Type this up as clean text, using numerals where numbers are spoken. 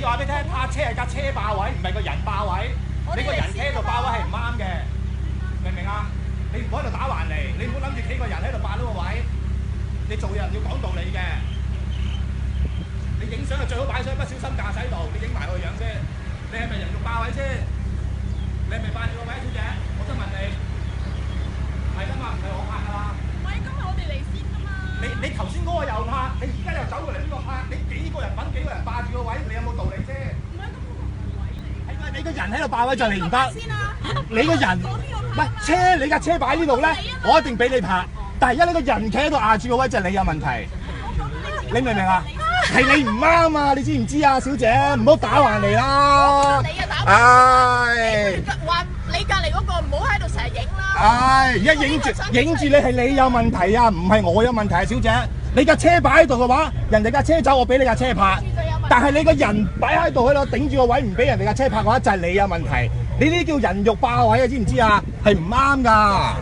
你話俾你聽，泊車係架車霸位，唔係個人霸位。你個人企喺度霸位係唔啱嘅，明唔明啊？你唔好喺度打橫嚟，你唔好諗住企個人喺度霸呢個位。你做人要講道理嘅。你影相就最好擺相不小心駕駛度，你影埋個樣先。你係咪人肉霸位先？你係咪霸住個位，小姐？我想問你，係㗎嘛？唔係我拍㗎啦。唔係，今日我哋嚟先㗎嘛。你頭先嗰個又拍，你而家又走過嚟呢個拍，你幾個人揾幾個人霸住個位，你有冇道理先？唔係，咁嗰個唔係位嚟。係咪你個人喺度霸位就你唔得？先啊！你個人唔係車，你架車擺呢度咧，我一定俾你拍。但係而家你個人企喺度壓住個位，就係你有問題。你明唔明啊？係你唔啱啊！你知唔知啊，小姐？唔好打橫嚟啦！你啊打橫！唉，話你隔離嗰個唔好喺度成日影啦！唉，而家影住你係你有問題啊，唔係我有問題啊，小姐。你架車擺喺度嘅話，人哋架車走，我俾你架車拍。但係你個人擺喺度喺度頂住個位，唔俾人哋架車拍嘅話，就係你有問題。你呢啲叫人肉霸位啊，知唔知啊？係唔啱㗎。